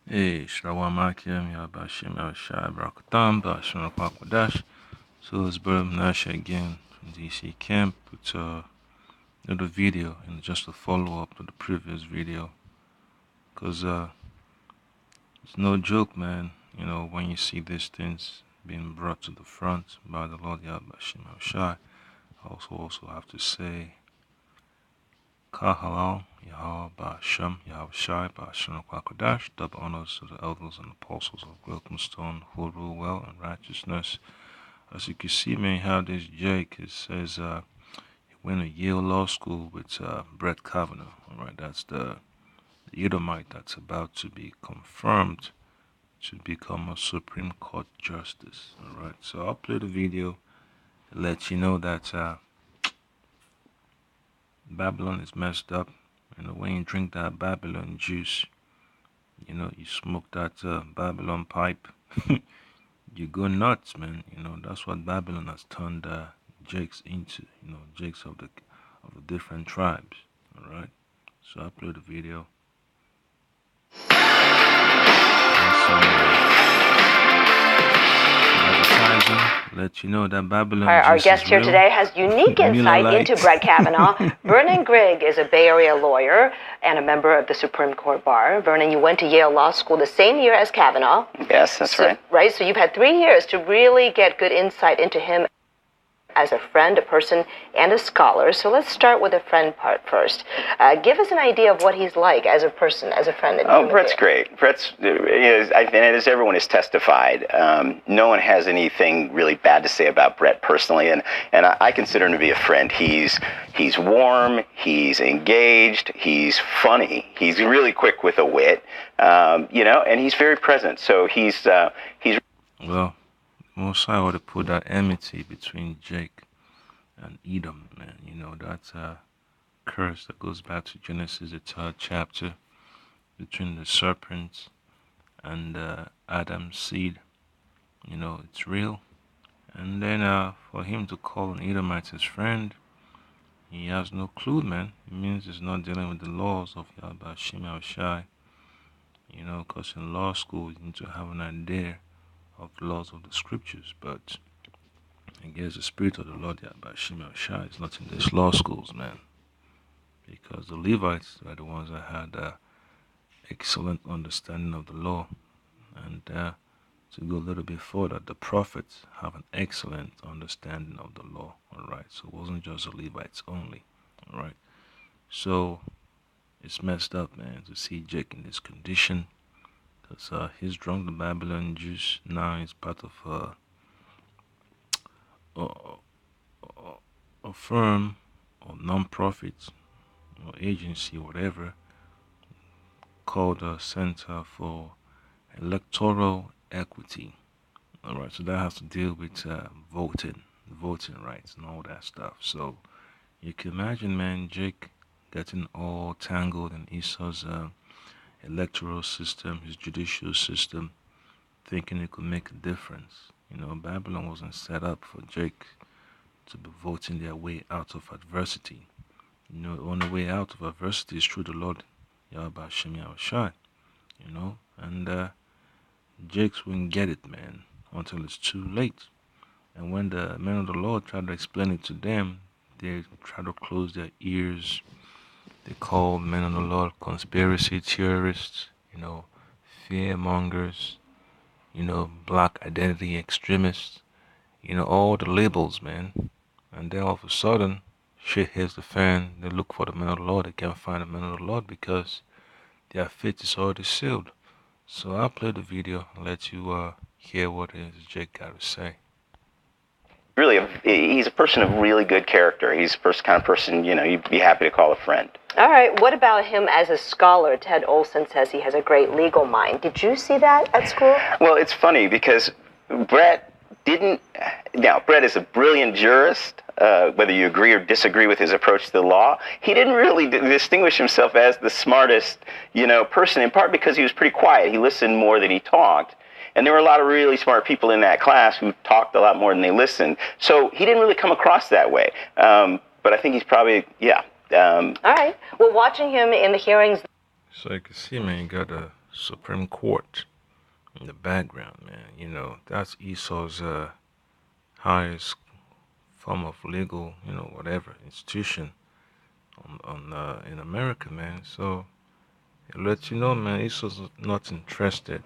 Shrawan Makim, Yabashim Shai Brakatam, Bashim Kwakadash. So it's Brother Menashe again from DC Camp with another video and just a follow up to the previous video. Because it's no joke, man. You know, when you see these things being brought to the front by the Lord Yabashim Shai, I also have to say, Kahalal, Yahweh Ba'Shem, Yahweh Shai, Ba'Shem Kwakadash, double honors to the elders and apostles of Wilkinstone who rule well in righteousness. As you can see, man, how this Jake, it says he went to Yale Law School with Brett Kavanaugh. All right, that's the Edomite that's about to be confirmed to become a Supreme Court justice. All right, so I'll play the video to let you know that Babylon is messed up. You know, when you drink that Babylon juice, you know, you smoke that Babylon pipe, you go nuts, man. You know, that's what Babylon has turned Jakes into. You know, Jakes of the different tribes. All right. So I play the video. Let you know that Babylon. Our guest here today has unique insight into Brett Kavanaugh. Vernon Grigg is a Bay Area lawyer and a member of the Supreme Court Bar. Vernon, you went to Yale Law School the same year as Kavanaugh. Yes, that's right. Right, so you've had 3 years to really get good insight into him as a friend, a person, and a scholar. So let's start with the friend part first. Give us an idea of what he's like as a person, as a friend. Brett's great. Brett's, and as everyone has testified, no one has anything really bad to say about Brett personally, and I consider him to be a friend. He's warm, he's engaged, he's funny, he's really quick with a wit, and he's very present. So he's. Well, Most I ought to put that enmity between Jake and Edom, man. You know, that's a curse that goes back to Genesis, the 3rd chapter, between the serpent and Adam's seed. You know, it's real. And then for him to call an Edomite his friend, he has no clue, man. It means he's not dealing with the laws of Yahweh Shai Shai. You know, because in law school, you need to have an idea of the laws of the scriptures, but I guess the spirit of the Lord Yahweh Shai is not in these law schools, man, because the Levites are the ones that had excellent understanding of the law, and to go a little bit further, the prophets have an excellent understanding of the law. All right, so it wasn't just the Levites only. All right, so it's messed up, man, to see Jake in this condition. Because he's drunk the Babylon juice. Now he's part of a firm or non-profit or agency, whatever, called the Center for Electoral Equity. All right, so that has to deal with voting rights and all that stuff. So you can imagine, man, Jake getting all tangled in Esau's electoral system, his judicial system, thinking it could make a difference. You know, Babylon wasn't set up for Jake to be voting their way out of adversity. You know, the only way out of adversity is through the Lord Yahweh Shem Yahweh Shai. You know, and Jakes wouldn't get it, man, until it's too late. And when the men of the Lord try to explain it to them, they try to close their ears. They call men of the Lord conspiracy theorists, you know, fear mongers, you know, black identity extremists, you know, all the labels, man. And then all of a sudden, shit hits the fan. They look for the men of the Lord. They can't find the men of the Lord because their fate is already sealed. So I'll play the video and let you hear what it is Jake got to say. Really, he's a person of really good character. He's the kind of person, you know, you'd be happy to call a friend. All right, what about him as a scholar? Ted Olson says he has a great legal mind. Did you see that at school? Well, it's funny because Brett didn't. Now, Brett is a brilliant jurist. Whether you agree or disagree with his approach to the law, he didn't really distinguish himself as the smartest, you know, person, in part because he was pretty quiet. He listened more than he talked. And there were a lot of really smart people in that class who talked a lot more than they listened. So he didn't really come across that way. But I think he's probably, yeah. All right. Well, watching him in the hearings. So you can see, man, you got a Supreme Court in the background, man. That's Esau's highest form of legal, whatever institution on in America, man. So it lets you know, man, Esau's not interested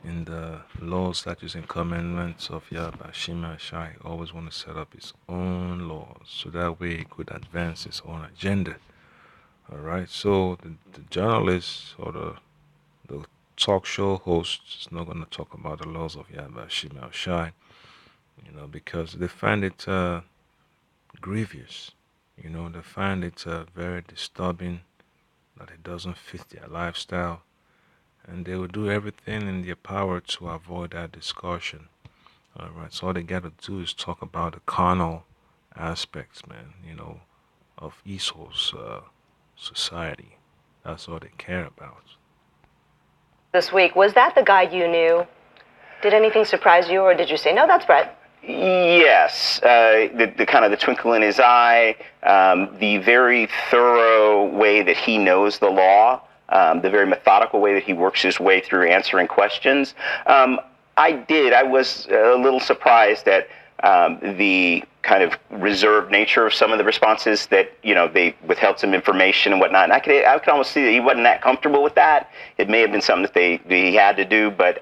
in the laws, statutes, and commandments of Yahweh Shema Shai. Always want to set up his own laws so that way he could advance his own agenda. All right. So the journalist or the talk show host is not going to talk about the laws of Yahweh Shema Shai, because they find it grievous. They find it very disturbing that it doesn't fit their lifestyle, and they will do everything in their power to avoid that discussion. All right, so all they got to do is talk about the carnal aspects, man, of Esau's society. That's all they care about. This week, was that the guy you knew? Did anything surprise you, or did you say, no, that's Brett? Yes, the kind of the twinkle in his eye, the very thorough way that he knows the law, the very methodical way that he works his way through answering questions. I was a little surprised at the kind of reserved nature of some of the responses that, they withheld some information and whatnot. And I could almost see that he wasn't that comfortable with that. It may have been something that he had to do, but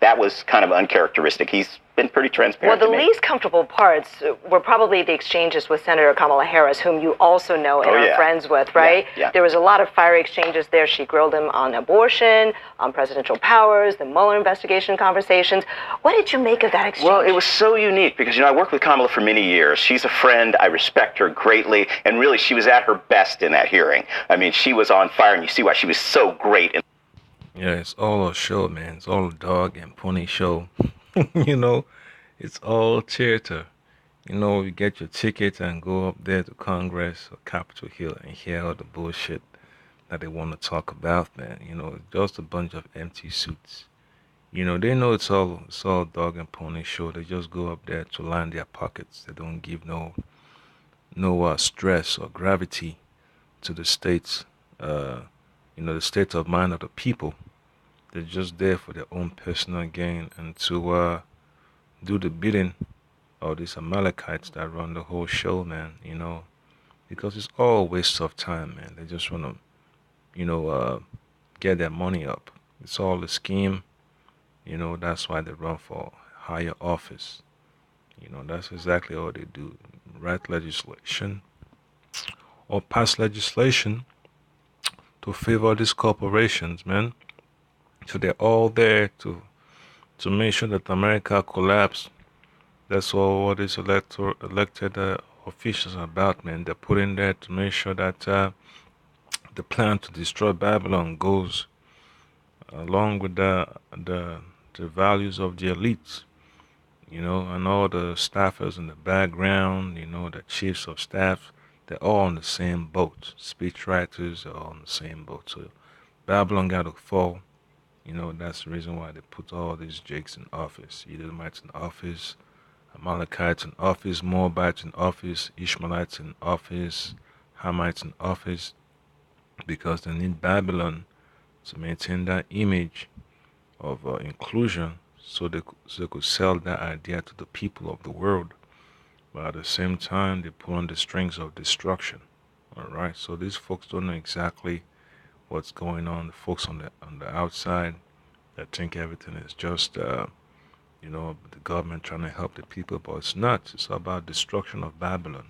that was kind of uncharacteristic. He's been pretty transparent. Well, the least comfortable parts were probably the exchanges with Senator Kamala Harris, whom you also know and are friends with, right? Yeah. There was a lot of fiery exchanges there. She grilled him on abortion, on presidential powers, the Mueller investigation conversations. What did you make of that exchange? Well, it was so unique because, I worked with Kamala for many years. She's a friend. I respect her greatly. And really, she was at her best in that hearing. I mean, she was on fire, and you see why she was so great. Yeah, it's all a show, man. It's all a dog and pony show. It's all theater. You get your ticket and go up there to Congress or Capitol Hill and hear all the bullshit that they want to talk about, man. Just a bunch of empty suits. They know it's all dog and pony show. They just go up there to line their pockets. They don't give no stress or gravity to the states. The state of mind of the people. They're just there for their own personal gain and to do the bidding of these Amalekites that run the whole show, man. Because it's all a waste of time, man. They just want to, get their money up. It's all a scheme. That's why they run for higher office. That's exactly all they do. Write legislation or pass legislation to favor these corporations, man. So they're all there to make sure that America collapse. That's all what these elected officials are about, man. They're put in there to make sure that the plan to destroy Babylon goes along with the values of the elites, and all the staffers in the background, the chiefs of staff. They're all on the same boat. Speech writers are all on the same boat. So Babylon got to fall. That's the reason why they put all these jakes in office. Edomites in office, Amalekites in office, Moabites in office, Ishmaelites in office, Hamites in office, because they need Babylon to maintain that image of inclusion so they could sell that idea to the people of the world. But at the same time, they pull on the strings of destruction. All right, so these folks don't know exactly what's going on. The folks on the outside that think everything is just the government trying to help the people, but it's not. It's about destruction of Babylon,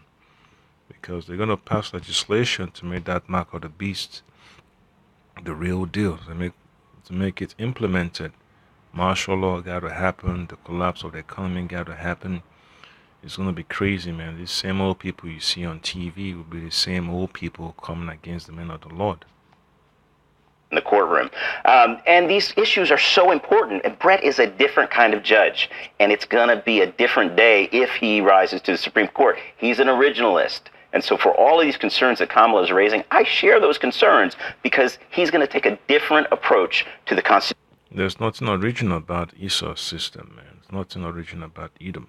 because they're going to pass legislation to make that mark of the beast the real deal, to make it implemented. Martial law got to happen. The collapse of the economy got to happen. It's going to be crazy, man. These same old people you see on TV will be the same old people coming against the men of the Lord. In the courtroom. And these issues are so important. And Brett is a different kind of judge. And it's going to be a different day if he rises to the Supreme Court. He's an originalist. And so for all of these concerns that Kamala is raising, I share those concerns because he's going to take a different approach to the Constitution. There's nothing original about Esau's system, man. There's nothing original about Edom.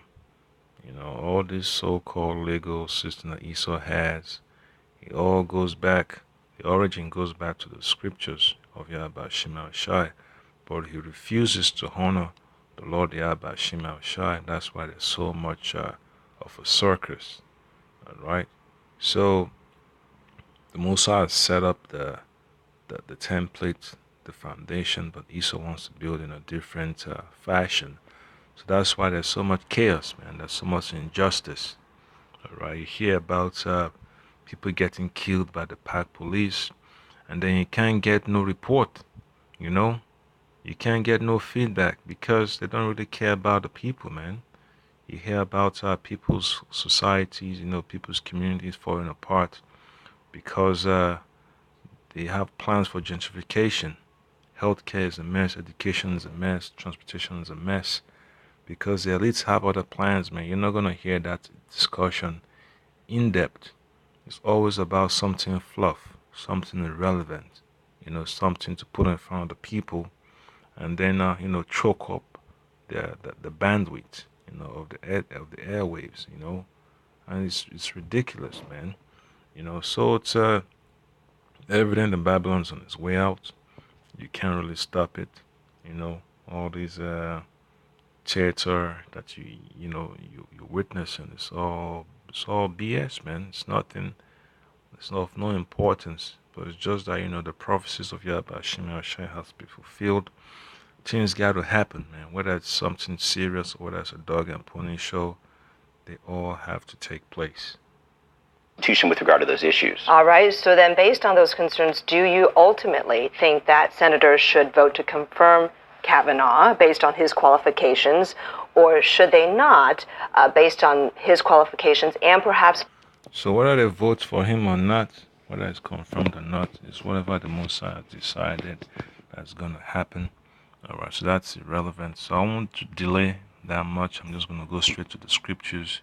All this so-called legal system that Esau has, it all goes back. The origin goes back to the scriptures, of Yahweh Shema Shai, but he refuses to honor the Lord Yahweh Shema Shai. That's why there's so much of a circus. All right. So the Mosai set up the template, the foundation, but Esau wants to build in a different fashion. So that's why there's so much chaos, man. There's so much injustice. All right. You hear about people getting killed by the pack police, and then you can't get no report. You know, you can't get no feedback because they don't really care about the people, man. You hear about people's societies, people's communities falling apart because they have plans for gentrification. Healthcare is a mess, education is a mess, transportation is a mess because the elites have other plans, man. You're not going to hear that discussion in depth. It's always about something fluff, something irrelevant, something to put in front of the people and then, choke up the bandwidth, of the airwaves, and it's ridiculous, man. So it's evident that Babylon's on its way out. You can't really stop it. All these theater that you're witnessing, it's all BS, man. It's nothing. It's of no importance. But it's just that the prophecies of Yahweh Shema Shai has to be fulfilled. Things got to happen, man. Whether it's something serious or whether it's a dog and pony show, they all have to take place. With regard to those issues. All right. So then, based on those concerns, do you ultimately think that senators should vote to confirm Kavanaugh based on his qualifications, or should they not, based on his qualifications and perhaps? So whether they vote for him or not, whether it's confirmed or not, is whatever the Mosai has decided that's going to happen. All right. So that's irrelevant. So I won't delay that much. I'm just going to go straight to the scriptures.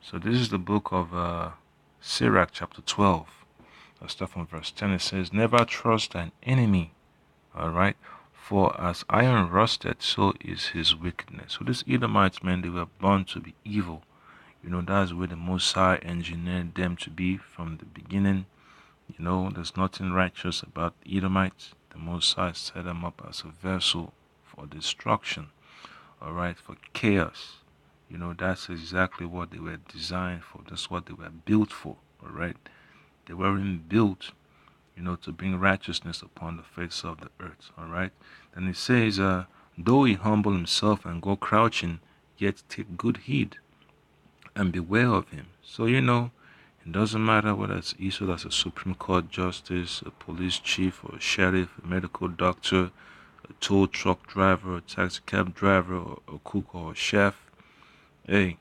So this is the book of Sirach chapter 12. I'll start from verse 10. It says, "Never trust an enemy, all right? For as iron rusted, so is his wickedness." So these Edomites, man, they were born to be evil. That's where the Mosai engineered them to be from the beginning. There's nothing righteous about Edomites. The Mosai set them up as a vessel for destruction, all right, for chaos. That's exactly what they were designed for. That's what they were built for, all right? They weren't built, to bring righteousness upon the face of the earth, all right? Then it says, though he humble himself and go crouching, yet take good heed and beware of him. So, it doesn't matter whether it's Esau that's a Supreme Court justice, a police chief or a sheriff, a medical doctor, a tow truck driver, a taxi cab driver, or a cook or a chef. Hey,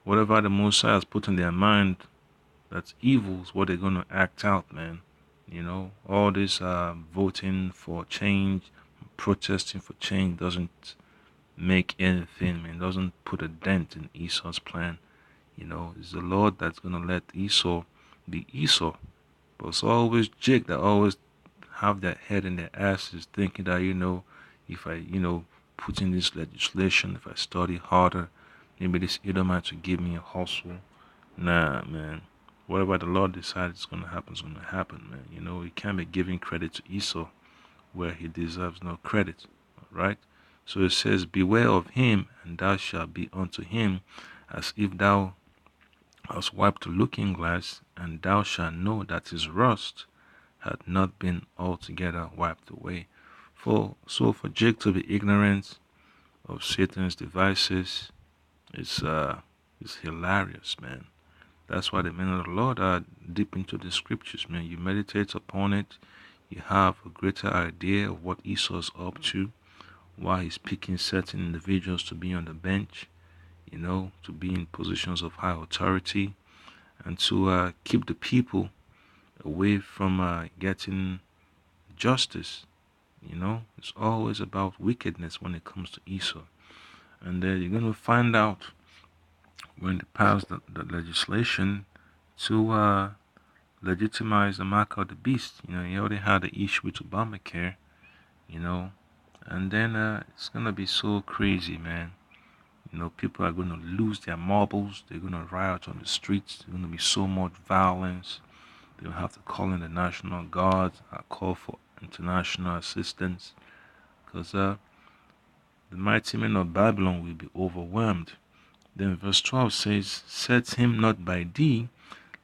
whatever the Mosai has put in their mind that's evil is what they're going to act out, man. All this voting for change, protesting for change doesn't make anything, man. It doesn't put a dent in Esau's plan. It's the Lord that's going to let Esau be Esau. But it's always Jake that always have their head in their asses thinking that, if I, put in this legislation, if I study harder, maybe this Edomite will give me a hustle. Nah, man. Whatever the Lord decides is going to happen is going to happen, man. We can't be giving credit to Esau where he deserves no credit, all right? So it says, beware of him, and thou shalt be unto him as if thou hast wiped the looking glass, and thou shalt know that his rust had not been altogether wiped away. For Jake to be ignorant of Satan's devices, it's hilarious, man. That's why the men of the Lord are deep into the scriptures, man. You meditate upon it, you have a greater idea of what Esau's up to, why he's picking certain individuals to be on the bench, to be in positions of high authority, and to keep the people away from getting justice. It's always about wickedness when it comes to Esau. And you're going to find out when they pass the legislation to legitimize the mark of the beast. You already had the issue with Obamacare, and then it's going to be so crazy, man. People are going to lose their marbles. They're going to riot on the streets. There's going to be so much violence. They'll have to call in the National Guard, call for international assistance, because the mighty men of Babylon will be overwhelmed. Then verse 12 says, set him not by thee,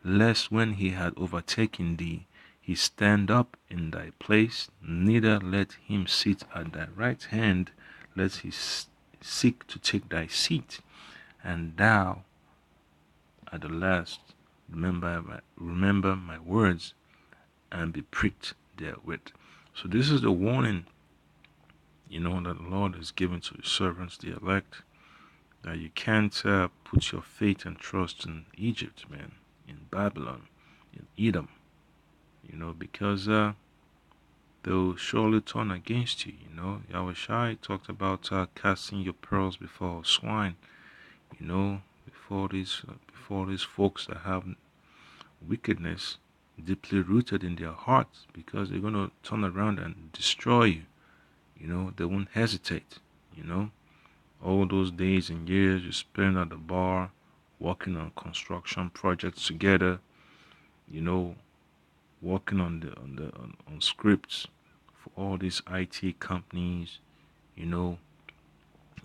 lest when he had overtaken thee, he stand up in thy place, neither let him sit at thy right hand, lest he seek to take thy seat, and thou at the last remember my words, and be pricked therewith. So this is the warning, that the Lord has given to his servants, the elect, that you can't put your faith and trust in Egypt, man, in Babylon, in Edom, because they'll surely turn against you. Yahushua talked about casting your pearls before swine, before these folks that have wickedness deeply rooted in their hearts, because they're going to turn around and destroy you. They won't hesitate. All those days and years you spend at the bar, working on construction projects together, working on scripts for all these IT companies,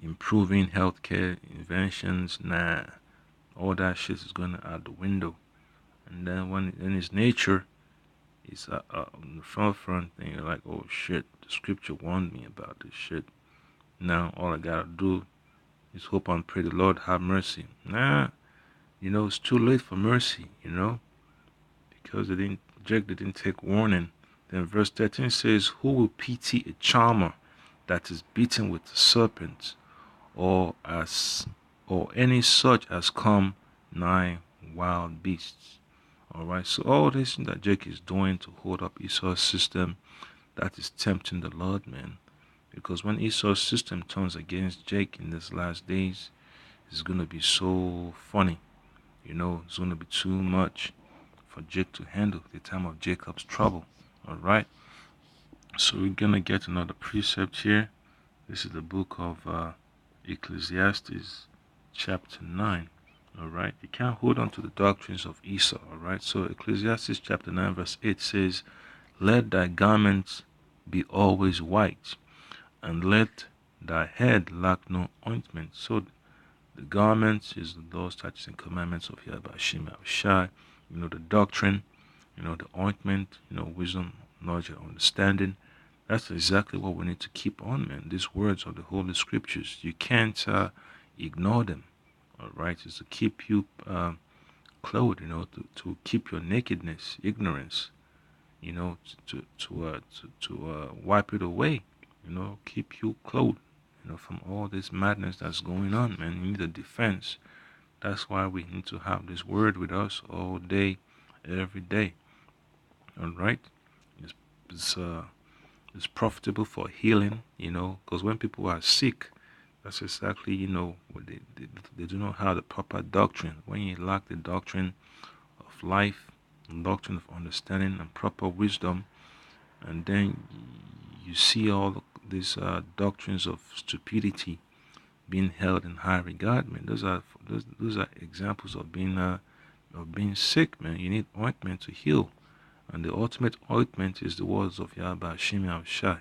improving healthcare inventions. Nah, all that shit is going out the window. And then when in its nature, it's on the front thing, you're like, oh shit, the scripture warned me about this shit. Now all I gotta do is hope and pray the Lord have mercy. Nah, it's too late for mercy, because Jake didn't take warning. Then verse 13 says, who will pity a charmer that is beaten with the serpent, or any such as come nigh wild beasts? Alright, so all this that Jake is doing to hold up Esau's system, that is tempting the Lord, man. Because when Esau's system turns against Jake in these last days, it's going to be so funny. It's going to be too much for Jake to handle, the time of Jacob's trouble. Alright, so we're going to get another precept here. This is the book of Ecclesiastes, chapter 9. Alright, you can't hold on to the doctrines of Esau. Alright, so Ecclesiastes chapter 9 verse 8 says, let thy garments be always white, and let thy head lack no ointment. So the garments is the laws, statutes, and commandments of Yahweh Hashem Yahushai. The doctrine, the ointment, wisdom, knowledge, and understanding. That's exactly what we need to keep on, man. These words of the Holy Scriptures, you can't ignore them. Alright, is to keep you clothed, to keep your nakedness, ignorance, to wipe it away, keep you clothed, from all this madness that's going on, man. You need a defense. That's why we need to have this word with us all day, every day. Alright, it's profitable for healing, because when people are sick, that's exactly, what they do not have the proper doctrine. When you lack the doctrine of life, doctrine of understanding, and proper wisdom, and then you see all these doctrines of stupidity being held in high regard, man. Those are examples of being sick, man. You need ointment to heal, and the ultimate ointment is the words of Yahweh Hashem Yahushai.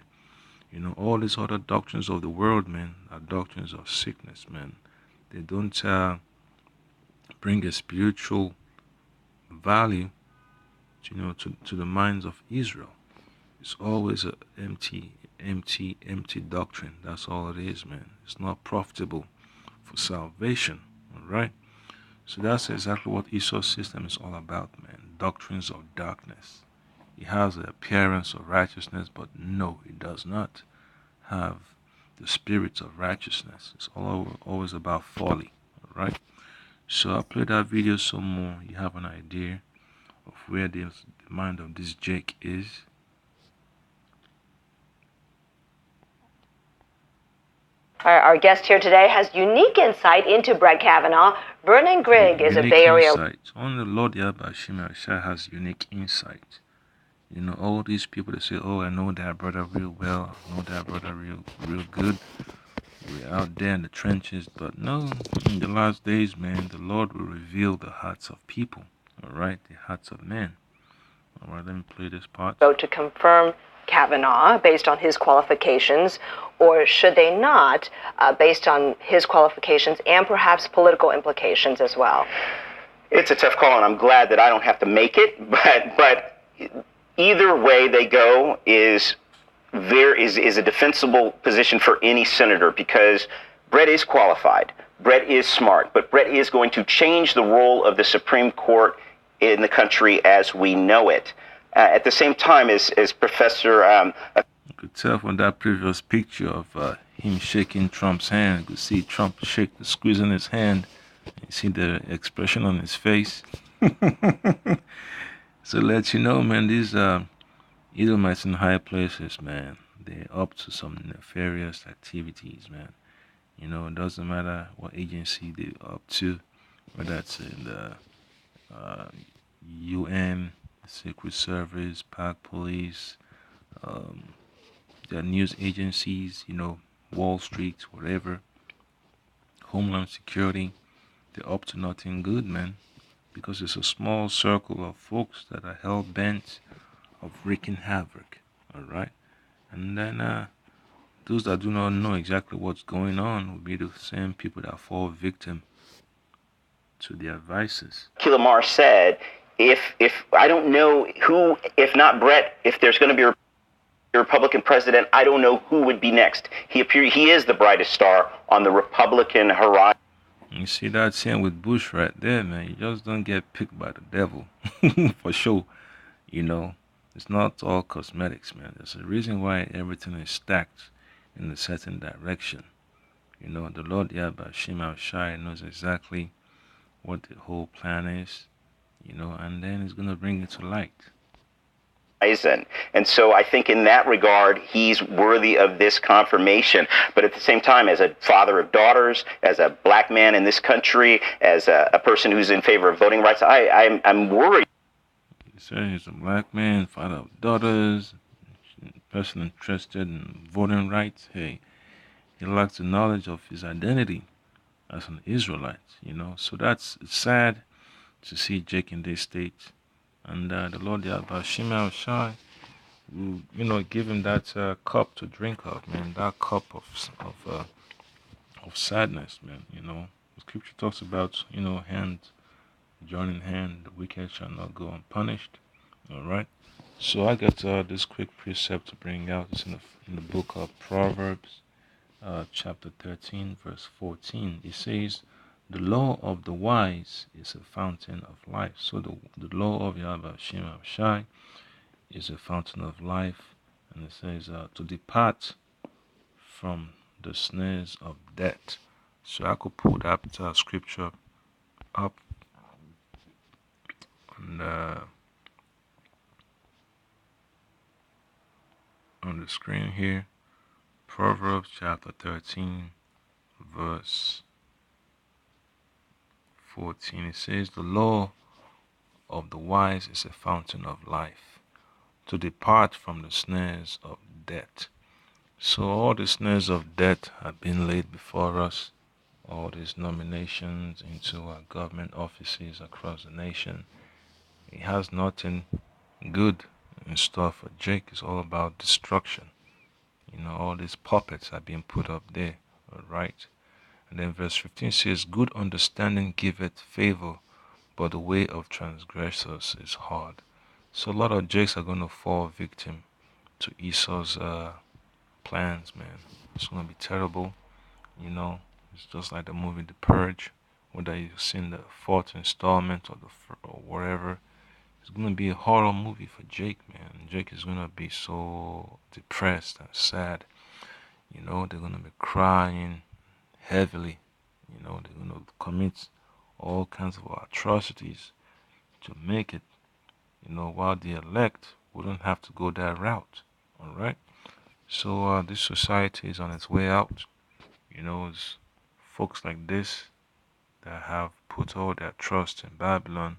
All these other doctrines of the world, man, are doctrines of sickness, man. They don't bring a spiritual value, to the minds of Israel. It's always an empty doctrine. That's all it is, man. It's not profitable for salvation, all right? So that's exactly what Esau's system is all about, man. Doctrines of darkness. It has the appearance of righteousness, but no, it does not have the spirit of righteousness. It's always about folly, all right? So I'll play that video some more. You have an idea of where the mind of this Jake is. Our guest here today has unique insight into Brett Kavanaugh. Vernon Grigg is a Bay Area. Only the Lord Yahweh Hashem Yahushai has unique insight. All these people that say, oh, I know that brother real well, I know that brother real good. We're out there in the trenches. But no, in the last days, man, the Lord will reveal the hearts of people. All right, the hearts of men. All right, let me play this part. To confirm Kavanaugh based on his qualifications, or should they not, based on his qualifications and perhaps political implications as well? It's a tough call, and I'm glad that I don't have to make it. But either way they go is a defensible position for any senator, because Brett is qualified, Brett is smart, but Brett is going to change the role of the Supreme Court in the country as we know it. At the same time, as Professor... You could tell from that previous picture of him shaking Trump's hand. You could see Trump squeezing his hand. You see the expression on his face. So let you know, man, these Edomites in high places, man, they're up to some nefarious activities, man. You know, it doesn't matter what agency they're up to, whether it's in the UN, Secret Service, Park Police, their news agencies, you know, Wall Street, whatever, Homeland Security, they're up to nothing good, man, because it's a small circle of folks that are hell bent of wreaking havoc, all right? And then those that do not know exactly what's going on will be the same people that fall victim to their vices. Lamar said, if I don't know who, if not Brett, if there's going to be a Republican president, I don't know who would be next. He is the brightest star on the Republican horizon. You see that scene with Bush right there, man. You just don't get picked by the devil, for sure. You know, it's not all cosmetics, man. There's a reason why everything is stacked in a certain direction. You know, the Lord Yahweh Shema Shai knows exactly what the whole plan is, you know, and then he's going to bring it to light. And so I think in that regard, he's worthy of this confirmation. But at the same time, as a father of daughters, as a black man in this country, as a person who's in favor of voting rights, I'm worried. He said he's a black man, father of daughters, person interested in voting rights. Hey, he lacks the knowledge of his identity as an Israelite, you know. So that's sad to see Jake in this state. And the Lord Yahweh Shema Shai will, you know, give him that cup to drink of, man. That cup of sadness, man. You know, the scripture talks about, you know, hand joining hand, the wicked shall not go unpunished. All right. So I got this quick precept to bring out. It's in the book of Proverbs, chapter 13, verse 14. It says, "The law of the wise is a fountain of life." So the law of Yahweh Shema Shai is a fountain of life. And it says to depart from the snares of death. So I could pull that scripture up on the screen here. Proverbs chapter 13, verse 14. It says, "The law of the wise is a fountain of life, to depart from the snares of death." So all the snares of death have been laid before us. All these nominations into government offices across the nation. It has nothing good in store for Jake. It's all about destruction. You know, all these puppets are being put up there, all right? And then verse 15 says, "Good understanding giveth favor, but the way of transgressors is hard." So a lot of Jakes are going to fall victim to Esau's plans, man. It's going to be terrible. You know, it's just like the movie The Purge, whether you've seen the fourth installment or or whatever. It's going to be a horror movie for Jake, man. Jake is going to be so depressed and sad. You know, they're going to be crying heavily. You know, they're going to commit all kinds of atrocities to make it. You know, while the elect wouldn't have to go that route. All right? So this society is on its way out. You know, it's folks like this that have put all their trust in Babylon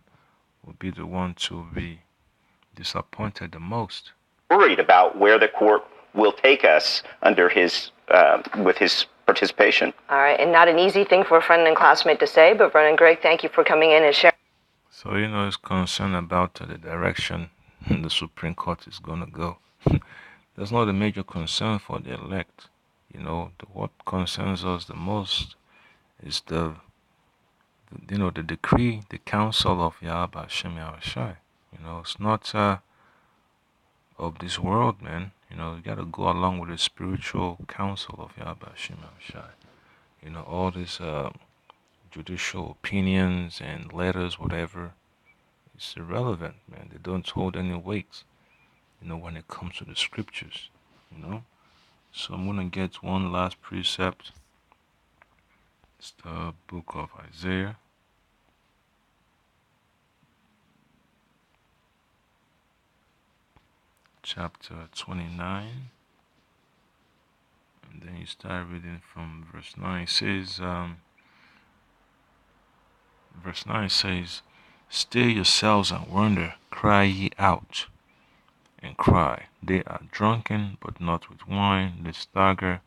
will be the one to be disappointed the most. Worried about where the court will take us under his with his participation. All right, and not an easy thing for a friend and classmate to say, but Brennan Greg, thank you for coming in and sharing. So, you know, it's concerned about the direction the Supreme Court is going to go. That's not a major concern for the elect. What concerns us the most is the decree, the counsel of Yahweh Hashem Yahushai. It's not of this world, man. You gotta go along with the spiritual counsel of Yahweh Hashem Yahushai. All these judicial opinions and letters, whatever, it's irrelevant, man. They don't hold any weight, when it comes to the scriptures, So I'm gonna get one last precept. It's the book of Isaiah. Chapter 29. And then you start reading from verse 9. It says, verse 9 says, "Still yourselves and wonder, cry ye out, and cry. They are drunken, but not with wine. They stagger,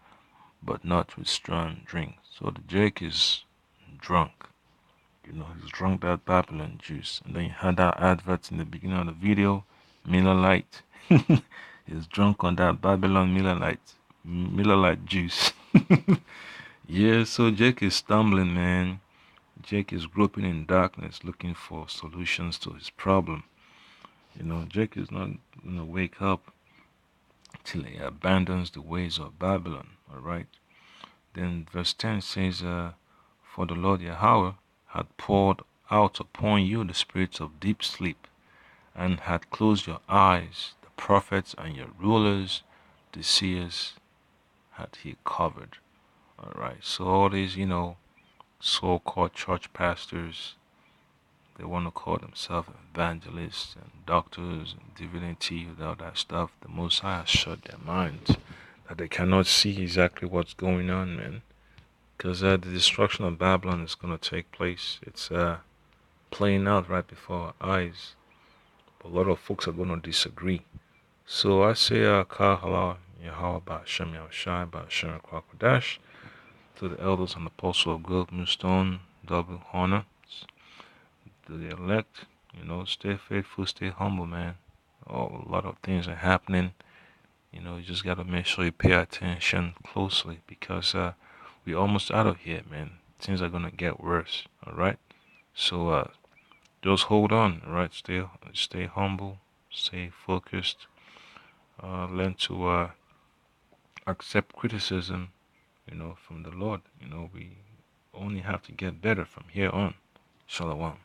but not with strong drink." So the Jake is drunk. He's drunk that Babylon juice. And then you had that advert in the beginning of the video, Miller Lite. He's drunk on that Babylon Miller Lite juice. Yeah, so Jake is stumbling, man. Jake is groping in darkness, looking for solutions to his problem. Jake is not going to wake up till he abandons the ways of Babylon, alright? Then verse 10 says, "For the Lord Yahweh had poured out upon you the spirits of deep sleep, and had closed your eyes, the prophets and your rulers, the seers had he covered." Alright, so all these, so-called church pastors, they want to call themselves evangelists and doctors and divinity and all that stuff. The Most High has shut their minds that they cannot see exactly what's going on, man. Because the destruction of Babylon is going to take place. It's playing out right before our eyes. But a lot of folks are going to disagree. So I say, Kal Halal Yahweh Ba'Shem Yahushai Ba'Shem Kwakadash, to the elders and apostle of Gold Millstone, double honor. To the elect, stay faithful, stay humble, man. A lot of things are happening. You just got to make sure you pay attention closely, because we're almost out of here, man. Things are going to get worse, all right? So just hold on, all right? Stay humble, stay focused. Learn to accept criticism, from the Lord. We only have to get better from here on. Shalom.